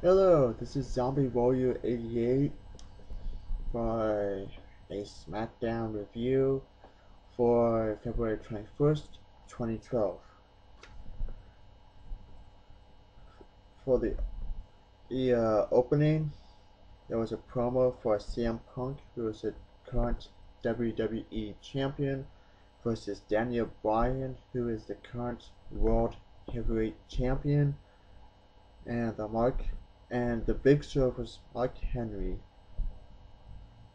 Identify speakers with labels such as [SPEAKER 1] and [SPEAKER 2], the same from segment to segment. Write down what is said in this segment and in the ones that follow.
[SPEAKER 1] Hello, this is Zombie Warrior 88 for a Smackdown review for February 21st, 2012. For the opening, there was a promo for CM Punk, who is the current WWE Champion, versus Daniel Bryan, who is the current World Heavyweight Champion, and the Big Show was Mark Henry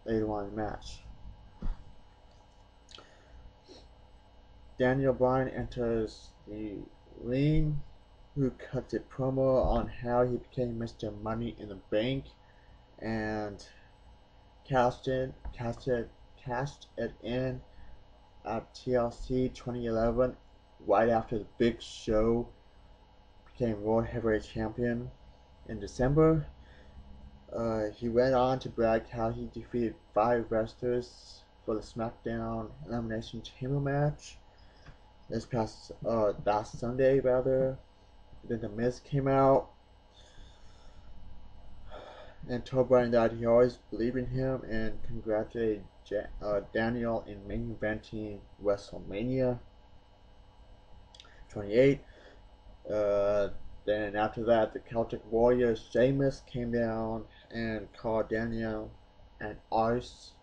[SPEAKER 1] later on in the match. Daniel Bryan enters the ring, who cuts a promo on how he became Mr. Money in the Bank and cashed it in at TLC 2011 right after the Big Show became World Heavyweight Champion in December. He went on to brag how he defeated 5 wrestlers for the SmackDown Elimination Chamber match last Sunday rather. Then the Miz came out and told Bryan that he always believed in him and congratulated Daniel in main eventing WrestleMania 28. Then after that, the Celtic Warrior Sheamus came down and called Daniel an arse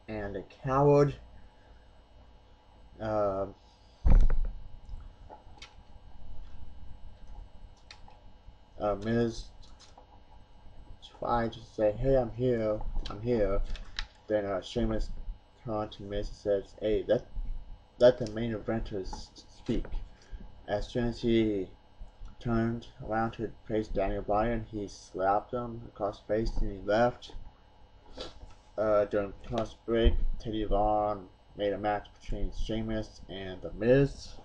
[SPEAKER 1] and a coward. Miz tried to say, "Hey, I'm here. Then Sheamus turned to Miz and says, "Hey, let the main eventers speak." As soon as he turned around to face Daniel Bryan, he slapped him across the face and he left. During the commercial break, Teddy Long made a match between Sheamus and The Miz.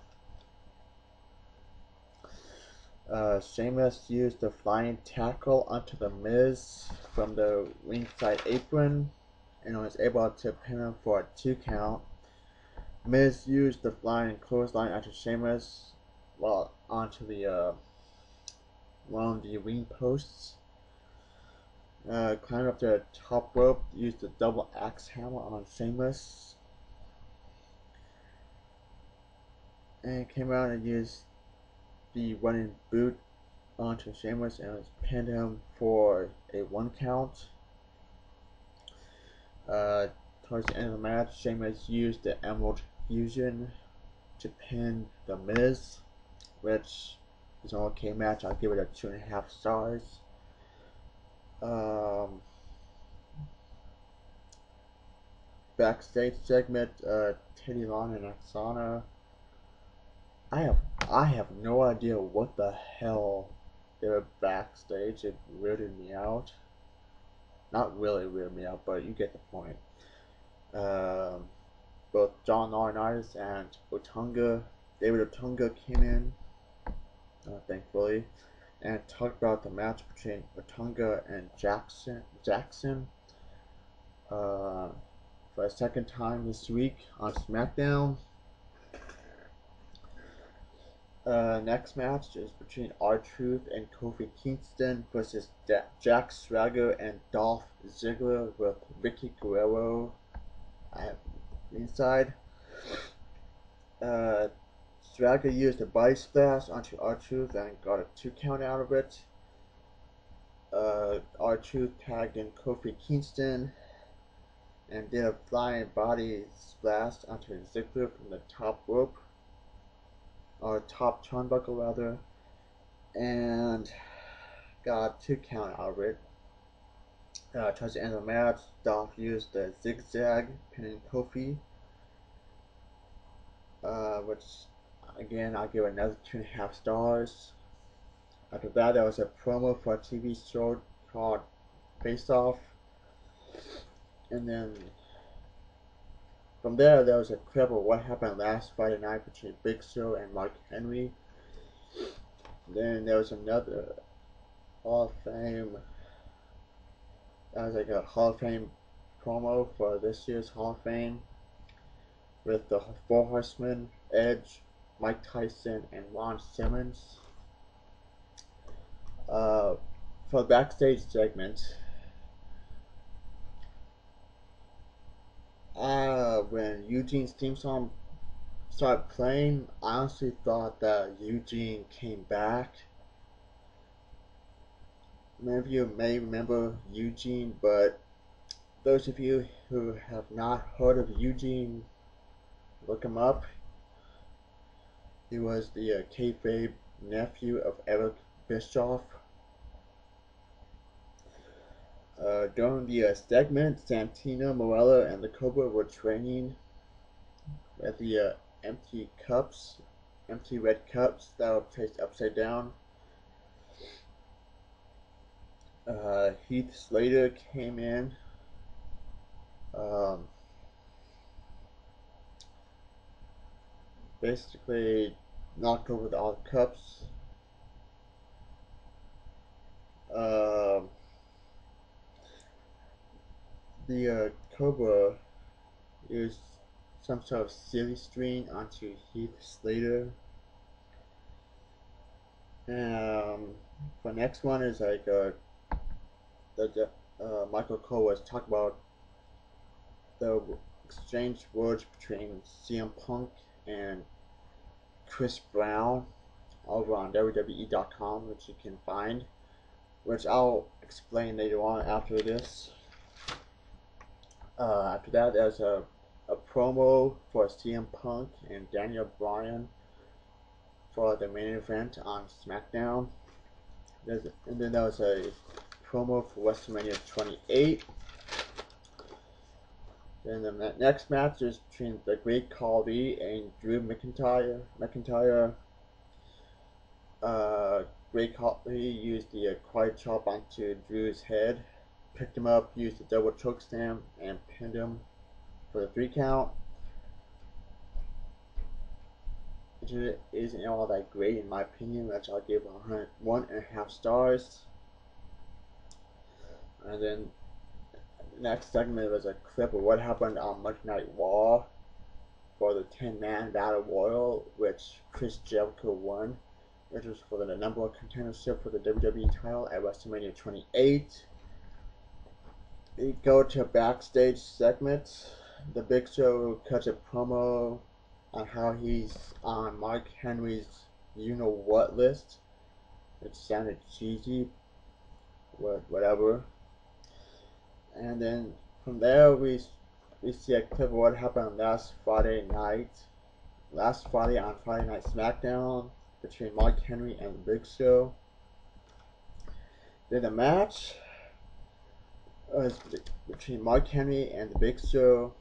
[SPEAKER 1] Sheamus used the flying tackle onto The Miz from the ringside apron and was able to pin him for a 2 count. Miz used the flying clothesline onto Sheamus onto one of the ring posts. Climbed up to the top rope, used the double axe hammer on Sheamus, and came out and used the running boot onto Sheamus and pinned him for a 1 count. Towards the end of the match, Sheamus used the Emerald Fusion to pin The Miz, which is an okay match. I'll give it a 2.5 stars. Backstage segment, Teddy Long and Oksana. I have no idea what the hell they were backstage. It weirded me out. Not really weirded me out, but you get the point. Both John Laurinaitis and David Otunga came in, thankfully, and talked about the match between Otunga and Jackson. For a second time this week on Smackdown. Next match is between R-Truth and Kofi Kingston versus Jack Swagger and Dolph Ziggler with Vicky Guerrero at ringside. Swagger used a body splash onto R-Truth and got a 2 count out of it. R-Truth tagged in Kofi Kingston and did a flying body splash onto Ziggler from the top rope, or top turnbuckle rather, and got a 2 count out of it. Towards the end of the match, Dolph used the zigzag, pinning Kofi, which again I'll give another 2.5 stars. After that, there was a promo for a TV show called Face Off, and then from there was a clip of what happened last Friday night between Big Show and Mark Henry. Then there was another Hall of Fame. That was like a Hall of Fame promo for this year's Hall of Fame with the 4 Horsemen, Edge, Mike Tyson, and Ron Simmons. From for the backstage segment, when Eugene's theme song started playing, I honestly thought that Eugene came back. Many of you may remember Eugene, but those of you who have not heard of Eugene, look him up. He was the kayfabe nephew of Eric Bischoff. During the segment, Santino, Morella, and the Cobra were training with the empty red cups that were placed upside down. Heath Slater came in. Basically knocked over all the cups. The Cobra used some sort of silly string onto Heath Slater. And the next one is like Michael Cole was talking about the exchange words between CM Punk and Chris Brown over on WWE.com, which you can find, which I'll explain later on after this. After that, there's a promo for CM Punk and Daniel Bryan for the main event on Smackdown. And then there was a promo for WrestleMania 28. Then the next match is between the Great Khali and Drew McIntyre. Great Khali used the quiet chop onto Drew's head, picked him up, used the double choke slam, and pinned him for the 3 count. It isn't all that great in my opinion, which I'll give 1.5 stars. And then the next segment was a clip of what happened on Monday Night Raw for the 10-man Battle Royal, which Chris Jericho won, which was for the number 1 contendership for the WWE title at WrestleMania 28. We go to a backstage segment. The Big Show cuts a promo on how he's on Mark Henry's you-know-what list. It sounded cheesy, whatever. And then from there, we see a clip of what happened last Friday on Friday Night Smackdown between Mark Henry and the Big Show. Then the match was between Mark Henry and the Big Show.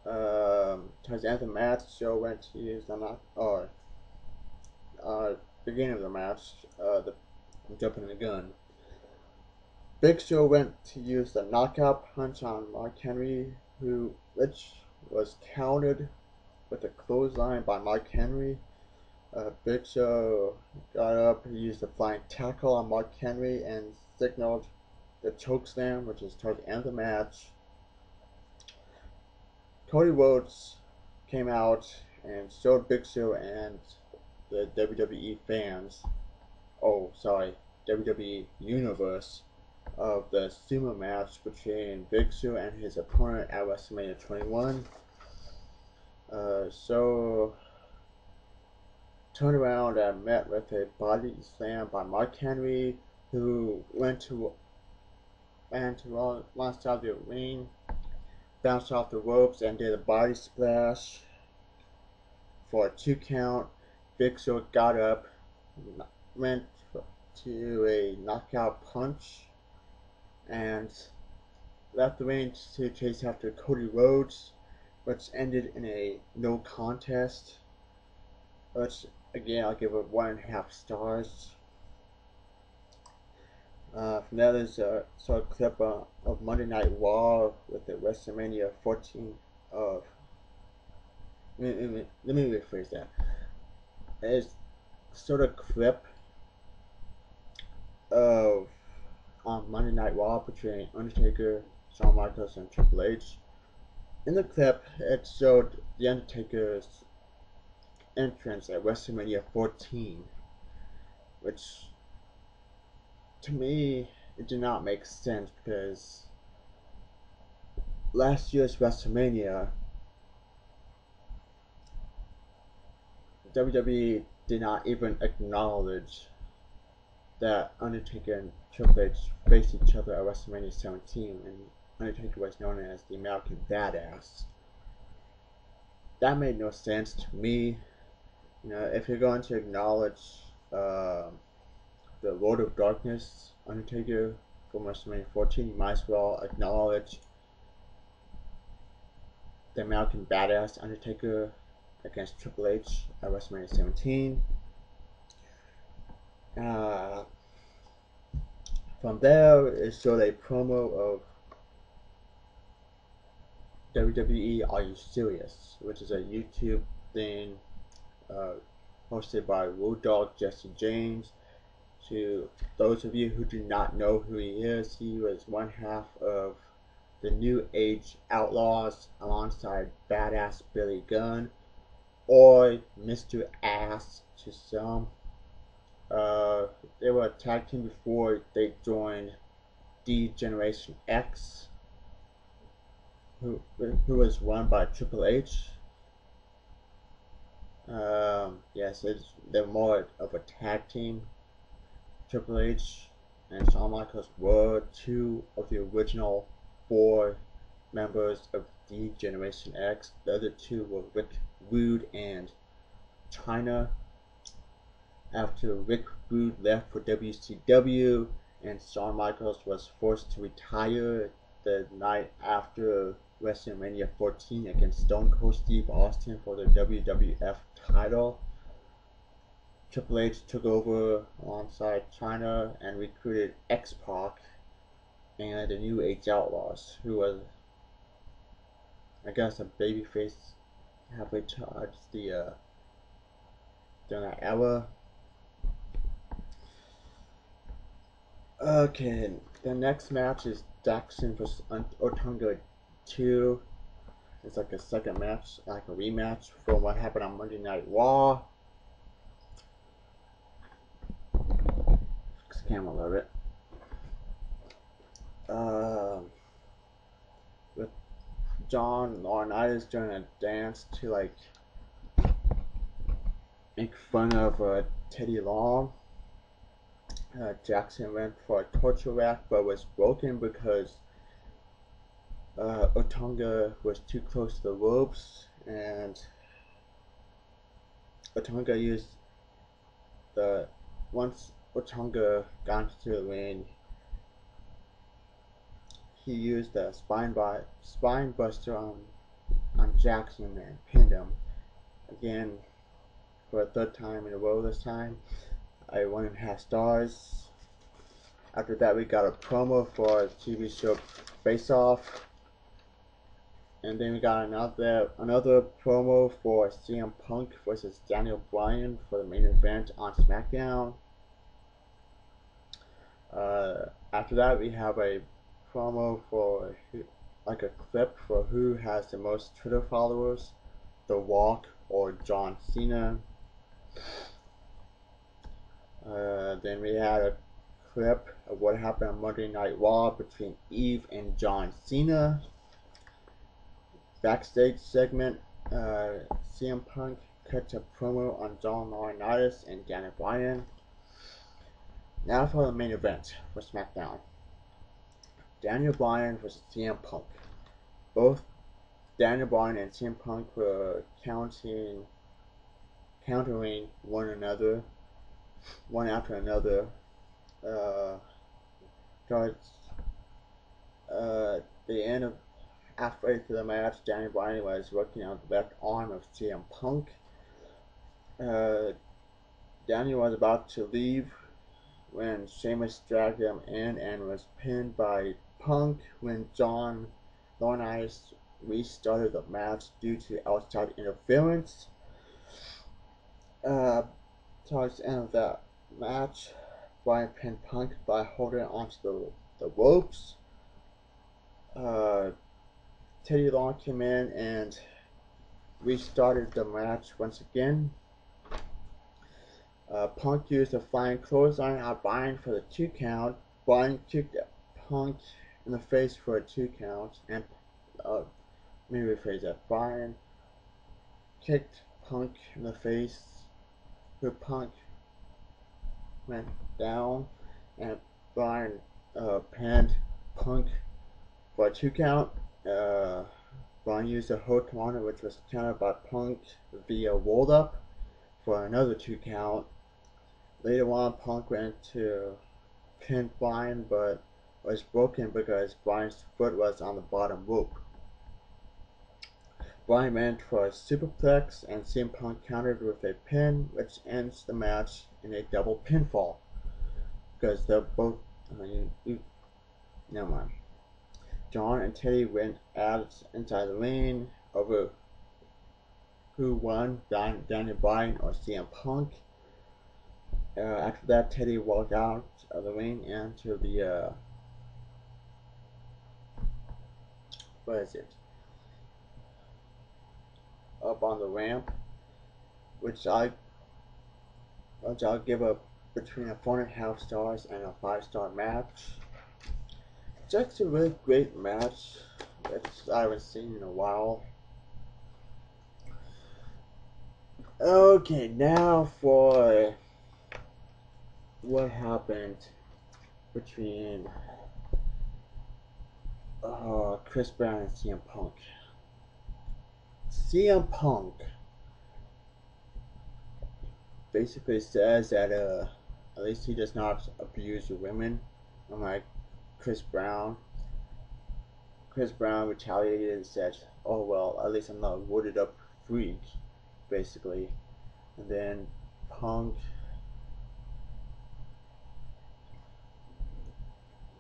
[SPEAKER 1] Towards the end of the match, Show went to use the beginning of the match. I'm jumping the gun. Big Show went to use the knockout punch on Mark Henry, which was countered with a clothesline by Mark Henry. Big Show got up, he used a flying tackle on Mark Henry and signaled the chokeslam, which is toward the end of the match. Cody Rhodes came out and showed Big Show and the WWE fans, WWE Universe, of the sumo match between Big Show and his opponent at WrestleMania 21. So turned around and met with a body slam by Mark Henry, who went to one side of the ring, bounced off the ropes, and did a body splash for a 2 count. Big Show got up, went to a knockout punch, and left the ring to chase after Cody Rhodes, which ended in a no contest. Which again, I'll give it 1.5 stars. From there, there's a sort of clip of Monday Night Raw with the WrestleMania 14 of. Let me rephrase that. It's sort of clip of on Monday Night Raw between Undertaker, Shawn Michaels, and Triple H. In the clip, it showed the Undertaker's entrance at WrestleMania 14, which to me, it did not make sense because last year's WrestleMania, WWE did not even acknowledge that Undertaker and Triple H faced each other at WrestleMania 17, and Undertaker was known as the American Badass. That made no sense to me. You know, if you're going to acknowledge the Lord of Darkness, Undertaker, from WrestleMania 14, you might as well acknowledge the American Badass Undertaker against Triple H at WrestleMania 17. From there, it showed a promo of WWE Are You Serious, which is a YouTube thing uh, hosted by Road Dogg Jesse James. To those of you who do not know who he was one half of the New Age Outlaws alongside Badass Billy Gunn, or Mr. Ass to some. They were a tag team before they joined D-Generation X, who was run by Triple H. Yes, they're more of a tag team. Triple H and Shawn Michaels were two of the original four members of D-Generation X. The other two were Rick Rude and Chyna. After Rick Rude left for WCW and Shawn Michaels was forced to retire the night after WrestleMania 14 against Stone Cold Steve Austin for the WWF title, Triple H took over alongside Chyna and recruited X-Pac and the New Age Outlaws, who was, I guess, a babyface halfway towards the during that era. Okay, the next match is Jackson vs. Otunga 2. It's like a second match, like a rematch from what happened on Monday Night Raw. Camera a little bit. With John Laurinaitis doing a dance to like make fun of Teddy Long. Jackson went for a torture rack but was broken because Otunga was too close to the ropes, and Otunga used once Otunga got into the ring, he used a spine buster on Jackson and pinned him. Again, for a third time in a row this time. I 1.5 stars. After that, we got a promo for a TV show Face Off. And then we got another promo for CM Punk versus Daniel Bryan for the main event on Smackdown. After that, we have a promo for like a clip for who has the most Twitter followers, The Rock or John Cena. Then we had a clip of what happened on Monday Night Raw between Eve and John Cena. Backstage segment, CM Punk cuts a promo on John Laurinaitis and Daniel Bryan. Now for the main event for Smackdown. Daniel Bryan versus CM Punk. Both Daniel Bryan and CM Punk were countering one another, one after another. Towards the end of halfway through the match, Daniel Bryan was working on the left arm of CM Punk. Daniel was about to leave when Sheamus dragged him in and was pinned by Punk when John Laurinaitis restarted the match due to outside interference. Towards the end of that match, Bryan pinned Punk by holding onto the ropes. Teddy Long came in and restarted the match once again. Punk used a flying clothesline on Bryan for the 2 count. Bryan kicked Punk in the face for a 2 count, and uh, let me rephrase that. Bryan kicked Punk in the face, but Punk went down, and Bryan pinned Punk for a 2 count. Uh, Bryan used a hook on it, which was countered by Punk via roll up for another 2 count. Later on, Punk went to pin Bryan, but was broken because Bryan's foot was on the bottom rope. Bryan went for a superplex, and CM Punk countered with a pin, which ends the match in a double pinfall. Because they're both. Never mind. John and Teddy went out inside the ring over who won, Daniel Bryan or CM Punk. After that, Teddy walked out of the ring into the what is it? Up on the ramp, which I'll give up between a 4.5 stars and a 5-star match. It's actually a really great match that I haven't seen in a while. Okay, now for what happened between Chris Brown and CM Punk. CM Punk basically says that at least he does not abuse women, unlike Chris Brown. Chris Brown retaliated and said, "Oh well, at least I'm not a wooded up freak," basically. And then Punk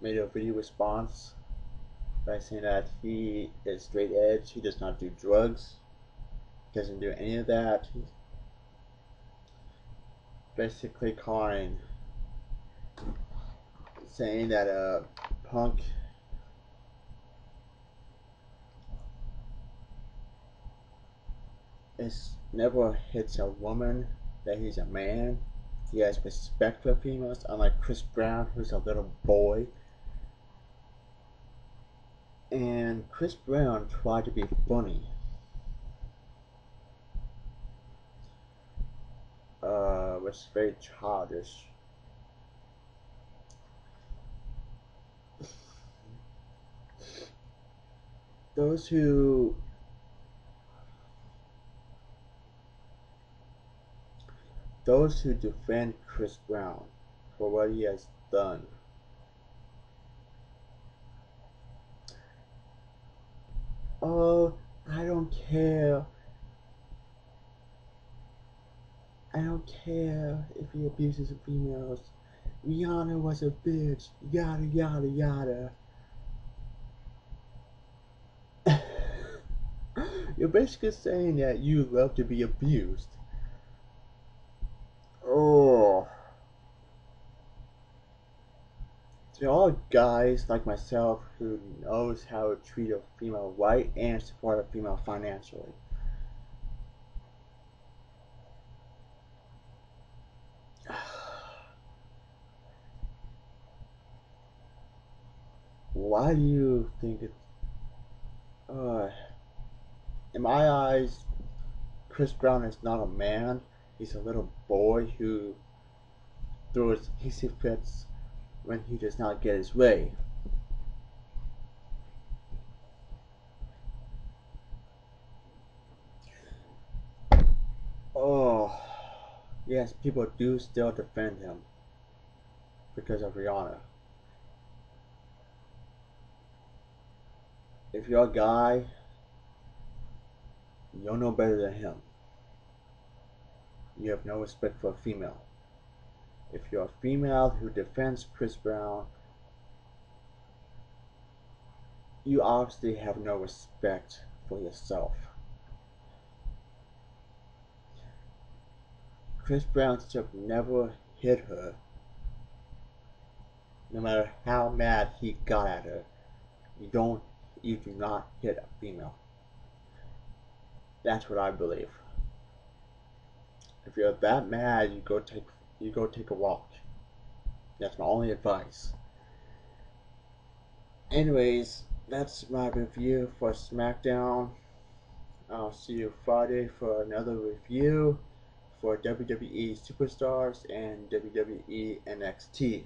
[SPEAKER 1] made a video response by saying that he is straight edge, he does not do drugs, doesn't do any of that. He's basically saying that Punk is never hits a woman, that he's a man. He has respect for females, unlike Chris Brown, who's a little boy. And Chris Brown tried to be funny. Was very childish. Those who defend Chris Brown for what he has done, oh, I don't care. I don't care if he abuses females. Rihanna was a bitch. Yada yada yada. You're basically saying that you love to be abused. Oh. To all guys like myself who knows how to treat a female right and support a female financially. Why do you think it's... in my eyes, Chris Brown is not a man. He's a little boy who throws hissy fits when he does not get his way. Oh, yes, people do still defend him because of Rihanna. If you're a guy, you're no better than him. You have no respect for a female. If you're a female who defends Chris Brown, you obviously have no respect for yourself. Chris Brown should never hit her, no matter how mad he got at her. You do not hit a female. That's what I believe. If you're that mad, you go take you go take a walk. That's my only advice. Anyways, that's my review for Smackdown. I'll see you Friday for another review for WWE Superstars and WWE NXT.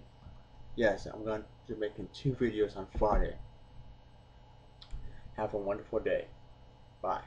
[SPEAKER 1] Yes, I'm going to be making 2 videos on Friday. Have a wonderful day. Bye.